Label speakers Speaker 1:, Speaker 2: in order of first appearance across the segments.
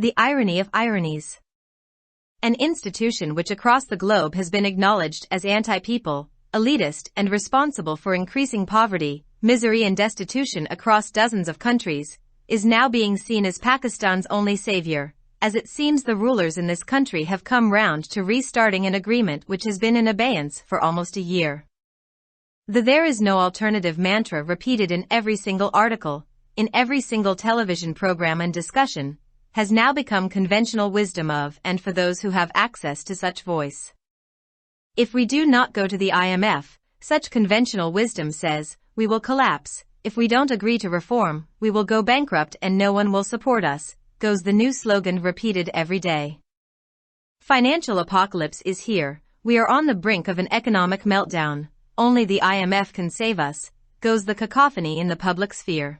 Speaker 1: The irony of ironies. An institution which across the globe has been acknowledged as anti-people, elitist, and responsible for increasing poverty, misery and destitution across dozens of countries, is now being seen as Pakistan's only savior, as it seems the rulers in this country have come round to restarting an agreement which has been in abeyance for almost a year. The "there is no alternative" mantra repeated in every single article, in every single television program and discussion, has now become conventional wisdom of and for those who have access to such voice. If we do not go to the IMF, such conventional wisdom says, we will collapse. If we don't agree to reform, we will go bankrupt and no one will support us, goes the new slogan repeated every day. Financial apocalypse is here, we are on the brink of an economic meltdown, only the IMF can save us, goes the cacophony in the public sphere.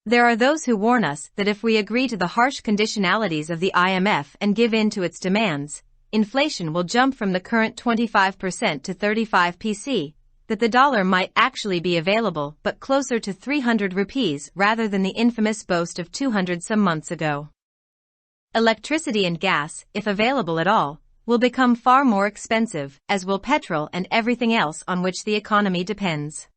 Speaker 1: There are those who warn us that if we agree to the harsh conditionalities of the IMF and give in to its demands, inflation will jump from the current 25% to 35%, that the dollar might actually be available but closer to 300 rupees rather than the infamous boast of 200 some months ago. Electricity and gas, if available at all, will become far more expensive, as will petrol and everything else on which the economy depends.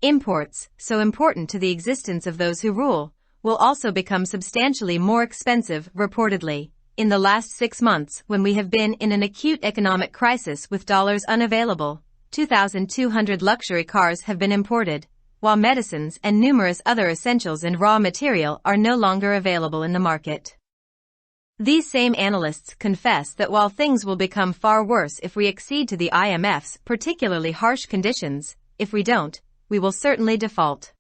Speaker 1: Imports, so important to the existence of those who rule, will also become substantially more expensive, reportedly, in the last 6 months when we have been in an acute economic crisis with dollars unavailable. 2,200 luxury cars have been imported, while medicines and numerous other essentials and raw material are no longer available in the market. These same analysts confess that while things will become far worse if we accede to the IMF's particularly harsh conditions, if we don't, we will certainly default.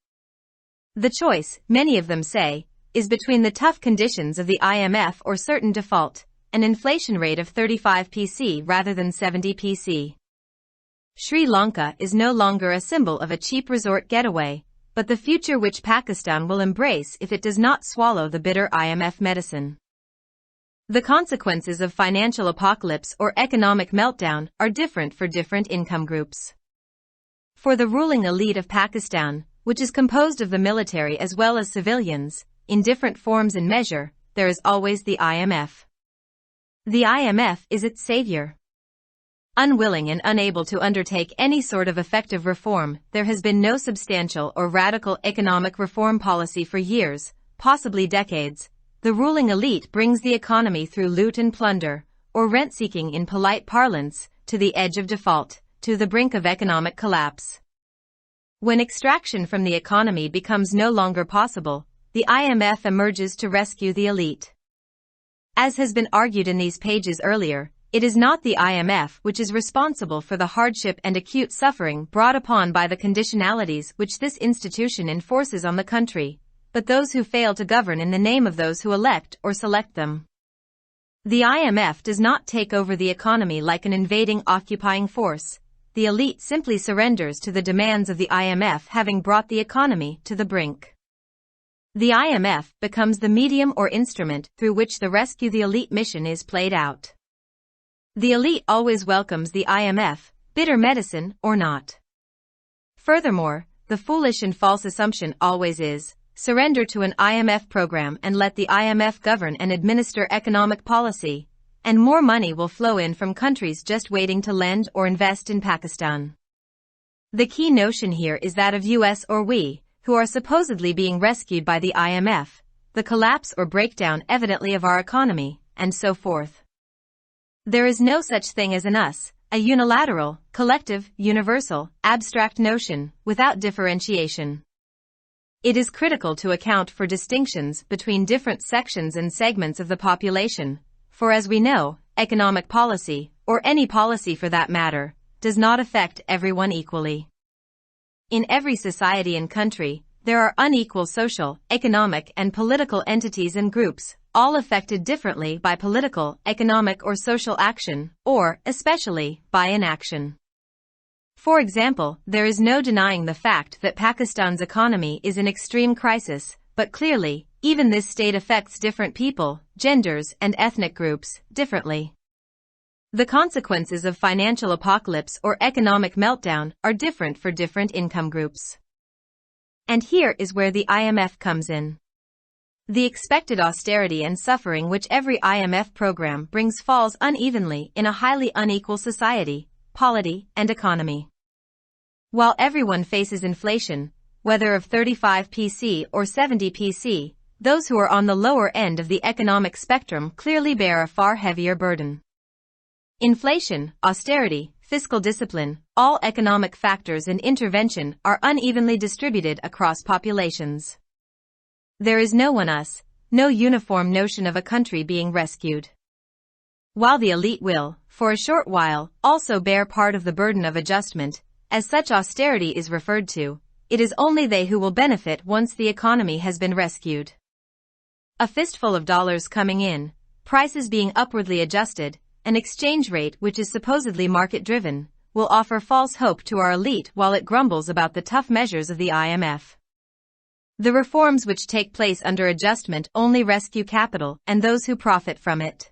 Speaker 1: The choice, many of them say, is between the tough conditions of the IMF or certain default, an inflation rate of 35% rather than 70%. Sri Lanka is no longer a symbol of a cheap resort getaway, but the future which Pakistan will embrace if it does not swallow the bitter IMF medicine. The consequences of financial apocalypse or economic meltdown are different for different income groups. For the ruling elite of Pakistan, which is composed of the military as well as civilians, in different forms and measure, there is always the IMF. The IMF is its savior. Unwilling and unable to undertake any sort of effective reform, there has been no substantial or radical economic reform policy for years, possibly decades. The ruling elite brings the economy through loot and plunder, or rent-seeking in polite parlance, to the edge of default, to the brink of economic collapse. When extraction from the economy becomes no longer possible, the IMF emerges to rescue the elite. As has been argued in these pages earlier, it is not the IMF which is responsible for the hardship and acute suffering brought upon by the conditionalities which this institution enforces on the country, but those who fail to govern in the name of those who elect or select them. The IMF does not take over the economy like an invading occupying force. The elite simply surrenders to the demands of the IMF, having brought the economy to the brink. The IMF becomes the medium or instrument through which the rescue the elite mission is played out. The elite always welcomes the IMF, bitter medicine or not. Furthermore, the foolish and false assumption always is, surrender to an IMF program and let the IMF govern and administer economic policy, and more money will flow in from countries just waiting to lend or invest in Pakistan. The key notion here is that of US or we, who are supposedly being rescued by the IMF, the collapse or breakdown evidently of our economy, and so forth. There is no such thing as an us, a unilateral, collective, universal, abstract notion, without differentiation. It is critical to account for distinctions between different sections and segments of the population, for as we know, economic policy, or any policy for that matter, does not affect everyone equally. In every society and country, there are unequal social, economic, and political entities and groups, all affected differently by political, economic, or social action, or, especially, by inaction. For example, there is no denying the fact that Pakistan's economy is in extreme crisis, but clearly, even this state affects different people, genders, and ethnic groups differently. The consequences of financial apocalypse or economic meltdown are different for different income groups. And here is where the IMF comes in. The expected austerity and suffering which every IMF program brings falls unevenly in a highly unequal society, polity, and economy. While everyone faces inflation, whether of 35 PC or 70 PC, those who are on the lower end of the economic spectrum clearly bear a far heavier burden. Inflation, austerity, fiscal discipline, all economic factors and intervention are unevenly distributed across populations. There is no one-us, no uniform notion of a country being rescued. While the elite will, for a short while, also bear part of the burden of adjustment, as such austerity is referred to, it is only they who will benefit once the economy has been rescued. A fistful of dollars coming in, prices being upwardly adjusted, an exchange rate which is supposedly market-driven, will offer false hope to our elite while it grumbles about the tough measures of the IMF. The reforms which take place under adjustment only rescue capital and those who profit from it.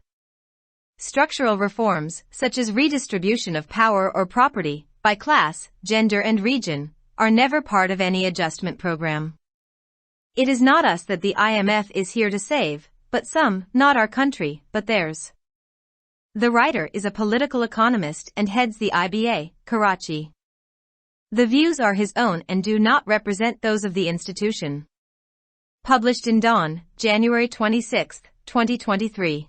Speaker 1: Structural reforms, such as redistribution of power or property, by class, gender and region, are never part of any adjustment program. It is not us that the IMF is here to save, but some, not our country, but theirs. The writer is a political economist and heads the IBA, Karachi. The views are his own and do not represent those of the institution. Published in Dawn, January 26, 2023.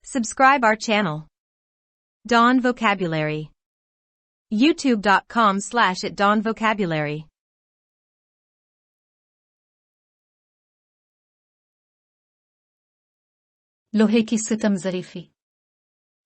Speaker 1: Subscribe our channel. Dawn Vocabulary. YouTube.com/@dawnvocabulary.
Speaker 2: लोहे की सितम ज़रीफ़ी।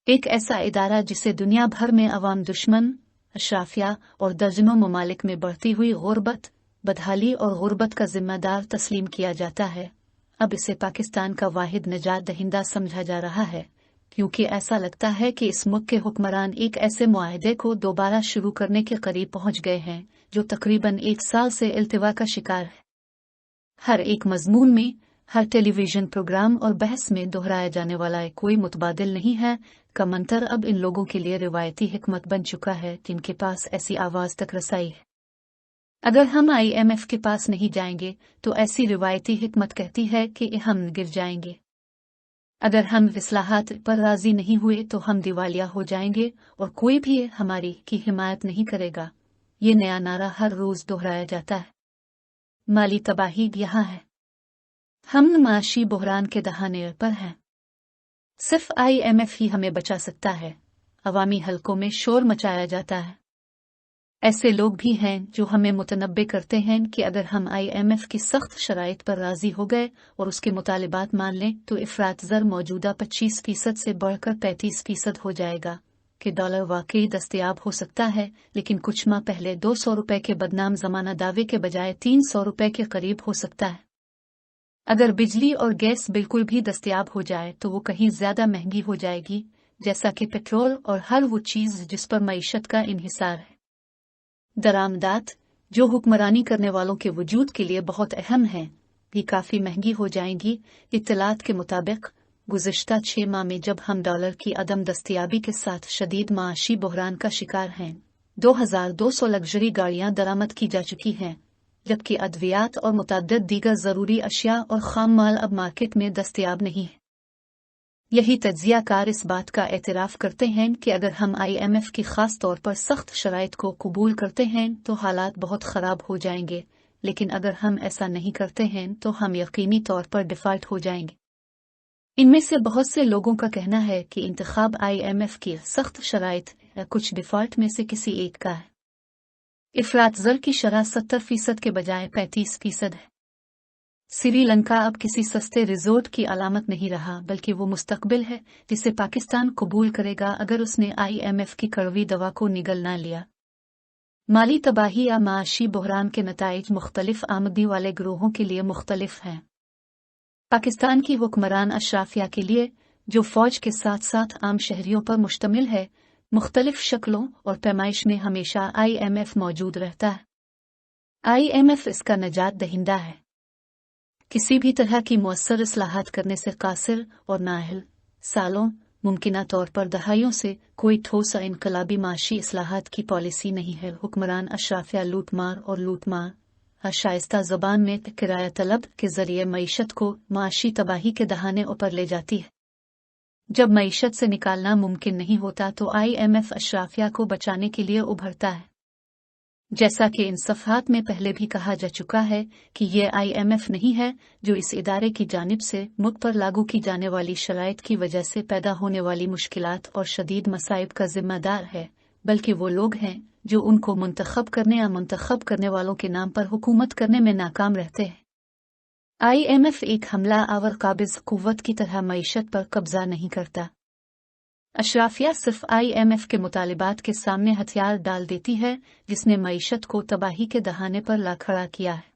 Speaker 2: एक ऐसा इदारा जिसे दुनिया भर में अवाम दुश्मन, अशराफिया और दर्जनों ममालिक में बढ़ती हुई गुर्बत, बदहाली और गुर्बत का जिम्मेदार तस्लीम किया जाता है, अब इसे पाकिस्तान का वाहिद निजात दहिंदा समझा जा रहा है, क्योंकि ऐसा लगता है कि इस मुल्क के हुक्मरान एक ऐसे मुआहदे को दोबारा शुरू करने के करीब पहुंच गए हैं जो तकरीबन 1 साल से इल्तिवा का शिकार है। हर एक मजमून में, हर टेलीविजन प्रोग्राम और बहस में दोहराया जाने वाला कोई मुतबादिल नहीं है का मंतर अब इन लोगों के लिए रिवायती हिकमत बन चुका है जिनके पास ऐसी आवाज तक रसाई है। अगर हम IMF के पास नहीं जाएंगे तो ऐसी रिवायती हिकमत कहती है कि हम गिर जाएंगे। अगर हम इस्लाहात पर राजी नहीं हुए तो हम दिवालिया हो जाएंगे और कोई भी हमारी की हिमायत नहीं करेगा। ये नया नारा हर रोज दोहराया जाता है। माली तबाही यहाँ है। हम माशी बहरान के दहाने पर हैं। सिर्फ IMF ही हमें बचा सकता है। अवामी हलकों में शोर मचाया जाता है। ऐसे लोग भी हैं जो हमें मुतनब्बे करते हैं कि अगर हम IMF की सख्त शराइत पर राजी हो गए और उसके मुतालिबात मान लें तो इफरात ज़र मौजूदा 25% से बढ़कर 35% हो जाएगा कि डॉलर वाकई दस्तयाब हो सकता है, लेकिन कुछ माह पहले 200 रुपए के बदनाम ज़माना दावे के बजाय 300 रुपए के करीब हो सकता है। अगर बिजली और गैस बिल्कुल भी दस्तयाब हो जाए तो वो कहीं ज्यादा महंगी हो जाएगी, जैसा कि पेट्रोल और हर वो चीज जिस पर मईशत का इन्हिसार है। दरामदात, जो हुक्मरानी करने वालों के वजूद के लिए बहुत अहम हैं, भी काफी महंगी हो जाएंगी। इत्तलात के मुताबिक गुज़िश्ता 6 माह में जब हम डॉलर की अदम दस्तयाबी के साथ शदीद माशी बहरान का शिकार हैं, 2200 लग्जरी गाड़ियां दरामद की जा चुकी हैं, जबकि अद्वियात और मुतअद्दिद दीगर ज़रूरी अशिया और खाम माल अब मार्केट में दस्तयाब नहीं है। यही तज्ज़ियाकार इस बात का एतराफ़ करते हैं कि अगर हम IMF की ख़ास तौर पर सख्त शराइत को कबूल करते हैं तो हालात बहुत ख़राब हो जाएंगे, लेकिन अगर हम ऐसा नहीं करते हैं तो हम यकीनी तौर पर डिफ़ॉल्ट हो जाएंगे। इनमें से बहुत से लोगों का कहना है कि इंतखाब IMF की सख्त शराइत या कुछ डिफ़ॉल्ट में से किसी एक का है। इफरात ज़र की शरह 70% के बजाय 35% है। श्रीलंका अब किसी सस्ते रिजोर्ट की अलामत नहीं रहा, बल्कि वो मुस्तकबिल है जिसे पाकिस्तान कबूल करेगा अगर उसने IMF की कड़वी दवा को निगल ना लिया। माली तबाही या माशी बहरान के नताइज मुख्तलिफ आमदनी वाले ग्रोहों के लिए मुख्तलिफ हैं। पाकिस्तान की हुक्मरान अशराफिया के लिए, जो फौज के साथ साथ आम शहरियों पर मुश्तमिल है, मुख्तलिफ शक्लों और पैमाइश में हमेशा IMF मौजूद रहता है। IMF इसका नजात दहिंदा है। किसी भी तरह की मुअस्सर इस्लाहात करने से कासिर और नाहिल, सालों, मुमकिना तौर पर दहाइयों से कोई ठोस इनकलाबी माशी इस्लाहात की पॉलिसी नहीं है। हुक्मरान अशराफिया लूटमार और लूटमार शाइस्ता ज़बान में किराया तलब के जरिए मईशत को माशी तबाही के दहाने ऊपर ले जाती है। जब मईशत से निकालना मुमकिन नहीं होता तो IMF अशराफिया को बचाने के लिए उभरता है। जैसा कि इन सफ़हात में पहले भी कहा जा चुका है कि ये IMF नहीं है जो इस इदारे की जानिब से मुल्क पर लागू की जाने वाली शराइत की वजह से पैदा होने वाली मुश्किलात और शदीद मसाइब का जिम्मेदार है, बल्कि वो लोग हैं जो उनको मुंतखब करने या मुंतखब करने वालों के नाम पर हुकूमत करने में नाकाम रहते हैं। IMF एक हमला आवर काबिज कुव्वत की तरह मईशत पर कब्जा नहीं करता। अशराफिया सिर्फ IMF के मुतालिबात के सामने हथियार डाल देती है जिसने मईशत को तबाही के दहाने पर ला खड़ा किया है।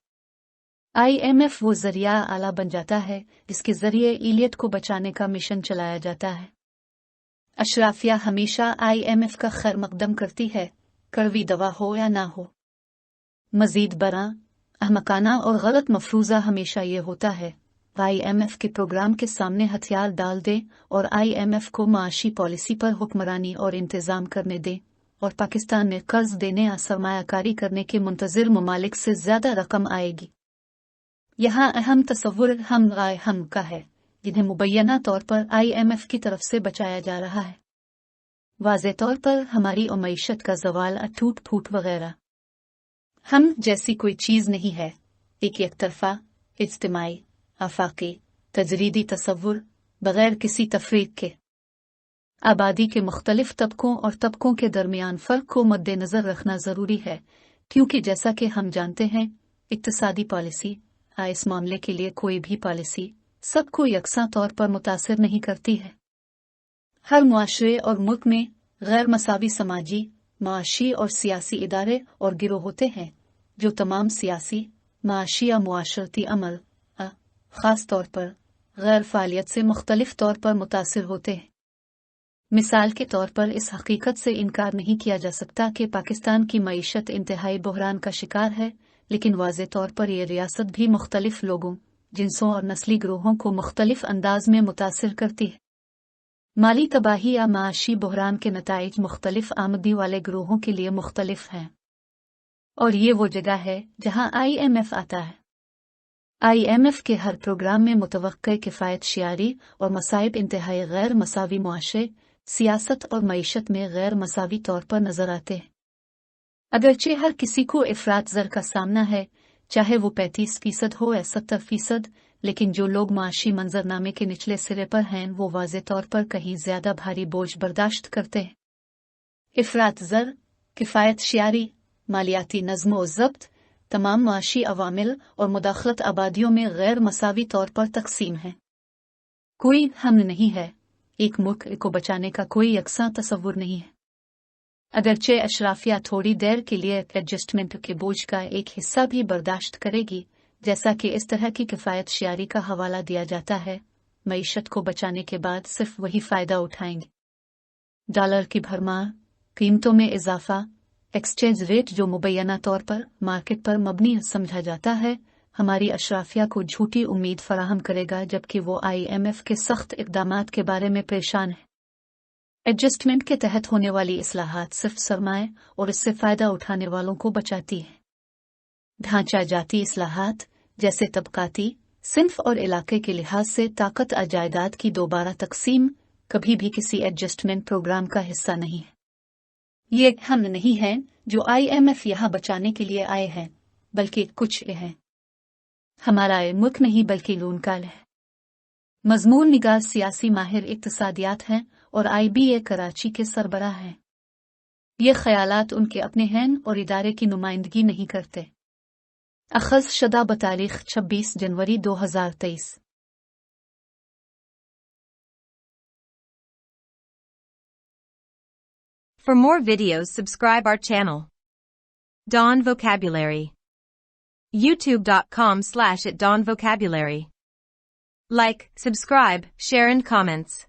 Speaker 2: IMF वो जरिया आला बन जाता है जिसके जरिए इलियत को बचाने का मिशन चलाया जाता है। अशराफिया हमेशा IMF का खैर मकदम करती है, कड़वी दवा हो या ना हो। मजीद बरा अहमकाना और गलत मफरूज़ा हमेशा ये होता है IMF के प्रोग्राम के सामने हथियार डाल दे और IMF को माशी पॉलिसी पर हुक्मरानी और इंतजाम करने दे, और पाकिस्तान में कर्ज देने या सरमायाकारी करने के मुंतज़िर ममालिक से ज़्यादा रकम आएगी। यहाँ अहम तस्वुर हम का है जिन्हें मुबैना तौर पर IMF की तरफ से बचाया जा रहा है। वाज़े तौर पर हमारी मईशत का ज़वाल, अटूट फूट वगैरह हम जैसी कोई चीज़ नहीं है। एक तरफा इज्तिमाई आफाकी तजरीदी तस्वुर बगैर किसी तफरीक के आबादी के मुख्तलिफ तबकों और तबकों के दरमियान फ़र्क को मद्देनज़र रखना ज़रूरी है, क्योंकि जैसा कि हम जानते हैं इक्तिसादी पॉलिसी इस मामले के लिए कोई भी पॉलिसी सबको यकसा तौर पर मुतासिर नहीं करती है। हर मुआशरे और मुल्क में गैर मसावी समाजी, माशी और सियासी इदारे और गिरोह होते हैं जो तमाम सियासी, माशी या मुआशरती अमल ख़ास तौर पर गैर फ़ालियत से मुख्तलिफ तौर पर मुतासिर होते हैं। मिसाल के तौर पर इस हकीकत से इनकार नहीं किया जा सकता कि पाकिस्तान की मईशत इंतहाई बहरान का शिकार है, लेकिन वाज़े तौर पर यह रियासत भी मुख्तलिफ लोगों, जिन्सों और नस्ली ग्रोहों को मुख्तलिफ अंदाज में मुतासिर करती है। माली तबाही या माशी बहरान के नताइज मुख्तलिफ आमदी वाले ग्रोहों के लिए मुख्तलिफ हैं, और ये वो जगह है जहाँ IMF आता है। IMF के हर प्रोग्राम में मुतवक्के किफ़ायत शियारी और मसाइब इंतहाई गैर मसावी मुआशरे, सियासत और मईशत में गैर मसावी तौर पर नजर आते हैं। अगरचे हर किसी को इफ़रात ज़र का सामना है, चाहे वो 35% हो या 70%, लेकिन जो लोग माशी मंजरनामे के निचले सिरे पर हैं वो वाज़े तौर पर कहीं ज्यादा भारी बोझ बर्दाश्त करते हैं। इफ़रात ज़र, किफ़ायत शियारी, मालियाती नज़्म व ज़ब्त तमाम माशी अवामिल और मुदाखलत आबादियों में गैर मसावी तौर पर तकसीम है। कोई हम नहीं है, एक मुल्क को बचाने का कोई यकसा तस्वुर नहीं है। अगरचे अशराफिया थोड़ी देर के लिए एडजस्टमेंट के बोझ का एक हिस्सा भी बर्दाश्त करेगी, जैसा कि इस तरह की किफ़ायत शियारी का हवाला दिया जाता है, मईशत को बचाने के बाद सिर्फ वही फ़ायदा उठाएंगे। डॉलर की भरमार, कीमतों में इजाफा, एक्सचेंज रेट जो मुबैना तौर पर मार्केट पर मबनी समझा जाता है, हमारी अशराफिया को झूठी उम्मीद फराहम करेगा, जबकि वो IMF के सख्त इक़दामात के बारे में परेशान है। एडजस्टमेंट के तहत होने वाली इस्लाहात सिर्फ सरमाए और इससे फ़ायदा उठाने वालों को बचाती है। ढांचा जाती इस्लाहात जैसे तबकाती, सिन्फ और इलाके के लिहाज से ताकत जायदाद की दोबारा तकसीम कभी भी किसी एडजस्टमेंट प्रोग्राम का हिस्सा नहीं है। ये हम नहीं हैं जो IMF यहाँ बचाने के लिए आए हैं, बल्कि कुछ हैं। हमारा मुल्क नहीं बल्कि लूनकाल है। मज़मून निगार सियासी माहिर इक्तिसादियात हैं और IBA कराची के सरबराह हैं। ये ख्यालात उनके अपने हैं और इदारे की नुमाइंदगी नहीं करते। अखज़ शदा बतारीख 26 जनवरी 2023।
Speaker 1: For more videos, subscribe our channel. Dawn Vocabulary. YouTube.com/@dawnvocabulary. Like, subscribe, share and comments.